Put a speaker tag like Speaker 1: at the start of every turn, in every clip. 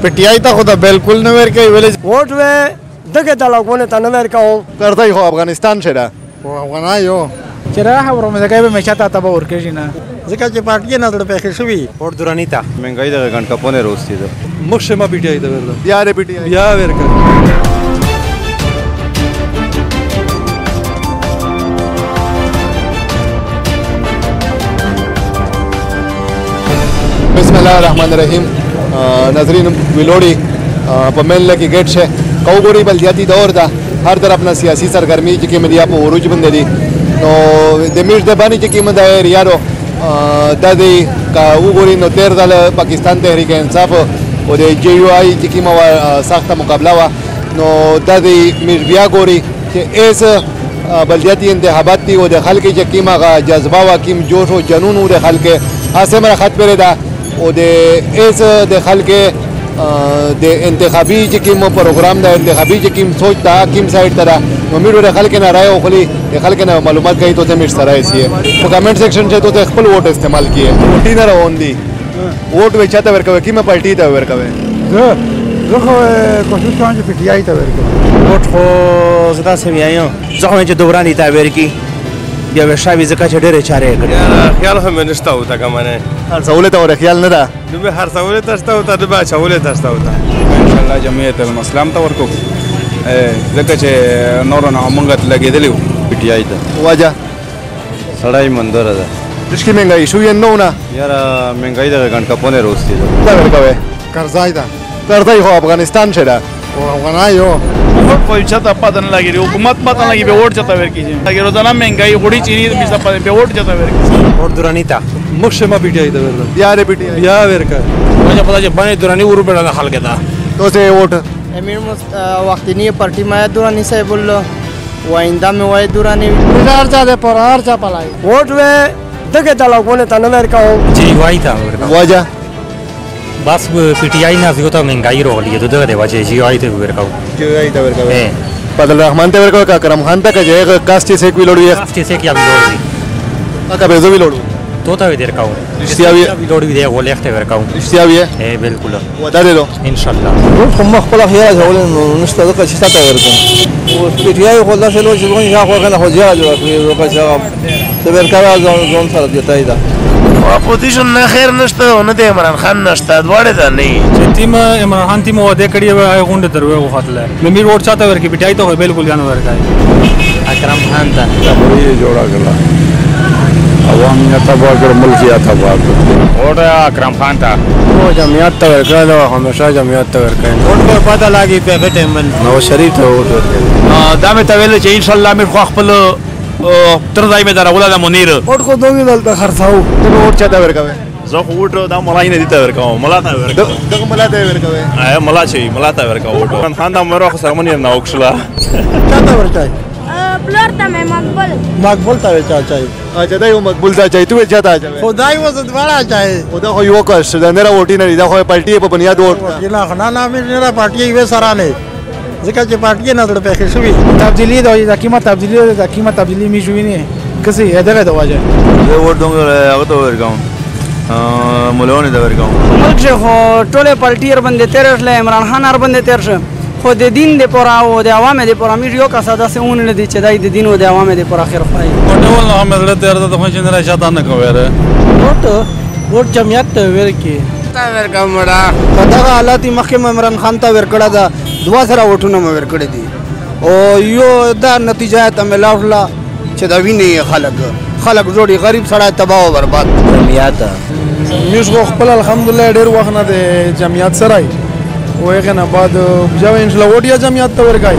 Speaker 1: पीटीआई ता खुदा बिल्कुल न वेर के विलेज
Speaker 2: वोट वे दगे दला कोने ता न वेर का
Speaker 1: करता ही हो अफगानिस्तान शेरा वो अफगाना यो
Speaker 3: चरा खबरों में दगे में चाहता तब और के जिना
Speaker 2: जिका जे पार्टी ना दड़ पे खिसवी
Speaker 4: वोट दुरानीता महंगाई दा गण कपोने रोस्ती दा
Speaker 1: मुश्मा पीटीआई दा वेर यार पीटीआई
Speaker 4: या वेर का
Speaker 1: बिस्मिल्लाहिर्रहमानिर्रहीम नाजरीन विलोड़ी पमेल की गेट से कौगोरी बल्दियाती दौर था हर तरफ ना सियासी सरगर्मी की मीडिया पर उरूज बंदे दी तो देमिश दबानी की कीमत है रियारो दादी का उगोरी नो तेर दल पाकिस्तान तहरीक इंसाफ और JUI की कीमत साख्ता मुकाबला हुआ नो दादी मिर्बिया गोरी के इस बल्दियाती इंतखाबात थी वो दखल की कीमा का जज्बा व कीम जोश व जनून वो दखल के हासे मेरा खत पेरे दा और दे इस दखल के दे इंतखाबी जिकीम प्रोग्राम दा इंतखाबी जिकीम सोचता किम साइड तरह मम्मी दखल के ना राय ओखली दखल के ना मालूमात गई तो मिर्च सराय सी है तो कमेंट सेक्शन से तो खपल वोट इस्तेमाल किए वोटी ना रहोन दी वोट वेचाता वेर कवे किम पार्टी ता वेर कवे
Speaker 3: देखो कोशिश करें पीटीआई ता वेर
Speaker 4: वोट खो ज़्यादा से भी आयो ज़ख़म जो दुरानी ता वेर की या वेशावी ज़का चढ़े चारे
Speaker 5: यार ख्याल हमें निश्ता होता का मैंने
Speaker 1: हर सहूलत और ख्याल न था
Speaker 5: दुबे हर सहूलत असता होता दुबे सहूलत असता होता
Speaker 6: इंशाल्लाह जमीयत अलमस्लाम तवर को ज़का चे नौरना मंगत लगे दिलियो
Speaker 4: पीटीआई दा
Speaker 1: वजह
Speaker 4: सड़ाई मंदर दा
Speaker 1: इसकी महंगाई शू ये नो ना
Speaker 4: यार महंगाई दा गण कपोने रोस्ती दा
Speaker 1: वेर कवे
Speaker 3: कर्जाई दा
Speaker 1: करता ही हो अफगानिस्तान शेरा
Speaker 3: वो अफगाना यो
Speaker 7: वोट पैसा पता नहीं लगी हुकूमत पता नहीं लगी वोट जाता वेर कीजिए लगी रोजाना महंगाई उड़ी चीनी मिसा पे वोट जाता वेर
Speaker 4: वोट दुरानीता
Speaker 1: मुश्मा पीटीआई दा वेर यार पीटीआई
Speaker 4: या वेर का
Speaker 7: मुझे पता जब बने दुरानी उरु पे डाला खाल के था
Speaker 1: तो से वोट
Speaker 2: एमिर वक्तनी पार्टी में दुरानी से बोल वाइंदा में वाई दुरानी
Speaker 3: हजार जा पर हर जा पलाई
Speaker 2: वोट वे दगे दला कोने ता न वेर का
Speaker 8: JUI था
Speaker 1: वजह
Speaker 8: बस पीटीआई ना तो महंगाई रोक लिए तो दे वजह JUI थे वेर का
Speaker 1: JUI ता वेर कवे बदल रहमान ता वेर का करम खान ता का जे कास्ट से एक भी लोड़ी है
Speaker 8: कास्ट से क्या भी लोड़ी
Speaker 1: का बेजो भी लोड़ू
Speaker 8: तो ता देर का
Speaker 1: रिश्तिया भी
Speaker 8: लोड़ी भी दे वो लेखते वेर का
Speaker 1: रिश्तिया भी है
Speaker 8: ए बिल्कुल
Speaker 1: वदा दे दो
Speaker 8: इंशाल्लाह
Speaker 2: वो खम खला खिया झोल नस्ता दका चिता ता वेर का वो पीटीआई खोला से लो जीवन या खो kana हो जा जो का जवाब तो वेर का जोन सर देता ही दा
Speaker 5: अपोजिशन ना खैर नश्ता होने दे इमरान खान नश्ता द्वारे दा नहीं
Speaker 3: टीम इमरान खान टीम वो दे कड़ी है गुंडे तरवे वो खतला है मैं वोट चाहता वेर की पीटीआई तो बिल्कुल जान वेर का
Speaker 8: अकरम खान था
Speaker 6: ये जोड़ा गला अवामियत तबाकर मुल्कियत तबाकर
Speaker 7: वोट अकरम खान था
Speaker 1: वो जमीयत ता वेर का हमेशा जमीयत ता वेर का
Speaker 4: वोट पर पता लगी पे बेटे मन
Speaker 1: नवाज शरीफ था वोट
Speaker 7: दामे तवेले चे इंशाल्लाह मेरे खो खपल तरदाई में दरा उला मुनीर
Speaker 2: वोट को दोगी दल ता खरसाऊ
Speaker 1: तो वोट चाहता वेर कवे
Speaker 5: ज़ख वोट दा मलाई ने दिता वेर का मला ता वेर
Speaker 1: दग मला दे वेर कवे
Speaker 5: आय मला चे मला ता वेर का वोट खान दा मरो सरमनी ना ओक्सला
Speaker 2: चाहता वेर चाहे
Speaker 9: प्लोर ता मैं
Speaker 2: मकबूल ता वेर चाहे
Speaker 1: अच्छा दाई वो मकबूल दा चाहिए तू चाहता है
Speaker 2: खुदाई वो सदवाड़ा चाहे
Speaker 1: खुदा हो यो कस नेरा वोटी ना दा हो पार्टी पे बुनियाद वोट
Speaker 2: किला खाना ना मेरा पार्टी वे सराने जिका जे पार्टी ना दड़ पे खिसवी
Speaker 3: तब्दीली दो ये कीमत तब्दीली में जुई नहीं किसी है दगे दो वजह
Speaker 4: ये वोट दूंगा अब तो वेर का मुलोने दा वेर का
Speaker 2: मुल्क से हो टोले पार्टी और बंदे तेरे ले इमरान खान और बंदे तेरे से हो दे दिन दे परा वो दे आवाम दे परा मिरियो का सदा से उन ने दी चदाई दे दिन वो दे आवाम दे परा खैर फाई
Speaker 7: वोट बोल हम दे तेरे तो फंक्शन रे शाता न को वेर
Speaker 2: वोट जमियत वेर की
Speaker 5: ता वेर का मड़ा
Speaker 2: कदा का हालात मखे इमरान खान ता वेर कड़ा दा दुआ सरा वोटू ना वेर कड़े दी ओ यो दा नतीजा है तमे लाउला चदावी नहीं है खलक जोड़ी गरीब सड़ा तबाह बर्बाद
Speaker 4: जमीयत
Speaker 3: मिस को खपल अल्हम्दुलिल्लाह डेर वक्त ना दे जमियत सराई वो एक ना बाद जब इंशाल्लाह वोट या जमियत तो वेर का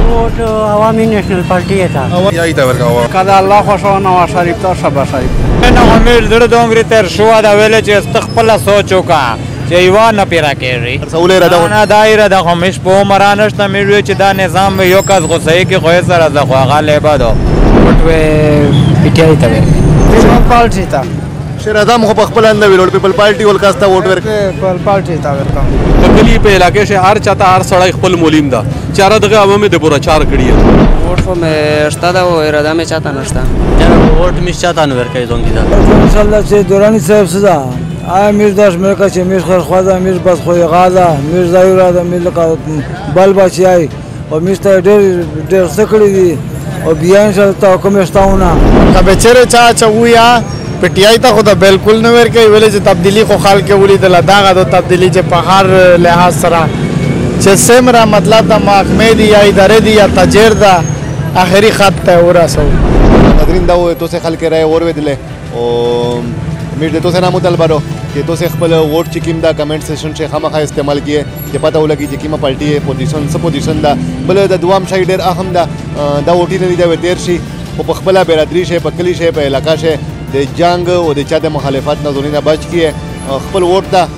Speaker 2: वोट अवामी नेशनल पार्टी है था
Speaker 1: या ता वेर का
Speaker 2: कदा अल्लाह खुशो नवाज शरीफ ता शबा शरीफ
Speaker 7: ना हमें जड़ दोंगरी तेर शुआ दा वेले चे तखपला सोचो का जैवा न पेरा के रे
Speaker 1: सहूले रदा
Speaker 7: ना दायरा दा हमेश पो मरानश ता मिरु चे दा निजाम में योकास गोसई के खोए सरा दा खवा गालेबा दो
Speaker 2: वोट वे पीटीआई ता पीपल पार्टी ता
Speaker 1: शेरादा मुख पखपल अंदर विरोध पीपल पार्टी वल कास्ता वोट वेर
Speaker 2: पीपल पार्टी ता वेर का
Speaker 6: गली पे इलाके से हर चाहता हर सड़क खपल मोलिम दा चारा दगे आवा में दे पूरा चार कड़ी है
Speaker 2: वोट को मैं स्टादा वो इरादा में चाहता नस्ता
Speaker 4: वोट मिस चाहता न वेर का दोंगी दा
Speaker 2: इंशाल्लाह से दुरानी साहब सदा
Speaker 9: امیر داش مرکه چې امیر خرخوازه امیر بدخوی غاده امیر زایوره د امیر لکه بل بچیای او امیر ته ډېر څه کړي دي او بیا انشاءالله ته کومې شتاونه
Speaker 3: که بچره چا چویا پټیای ته خو د بالکل نه ورکوي ولې چې تبدیلی خو خلک ولیدله دغه د تبدیلی چې په هر لحاظ سره چې سمره مطلب د محکمې دی یا ادارې دی یا تاجر ده آخري خط ته ورسو.
Speaker 1: ناظرین دا و تاسو خلک رائے اوریدله او امیر د تاسو نه مطالبه چې تاسو خپل ووټ چې کوم دا کمنټ سیشن چې خامخا استعمال کیه چې پته ولګي چې کومه پارټي پوزیشن څه پوزیشن ده بل د دوام شای ډیر اهم ده دا ووټي نه دی دا ډیر شي په خپل برادری شي په کلی شي په علاقہ شي د جنگ او د چا د مخالفت نه ځونه بچ کیه خپل ووټ ده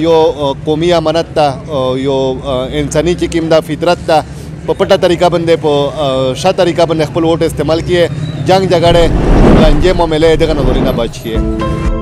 Speaker 1: یو قومي امانت ده یو انساني چې کوم دا فطرت ده په پټه طریقه باندې په ښه طریقه باندې خپل ووټ استعمال کیه جنگ جګړه لانجه معاملې دغه نه ځونه بچ کیه.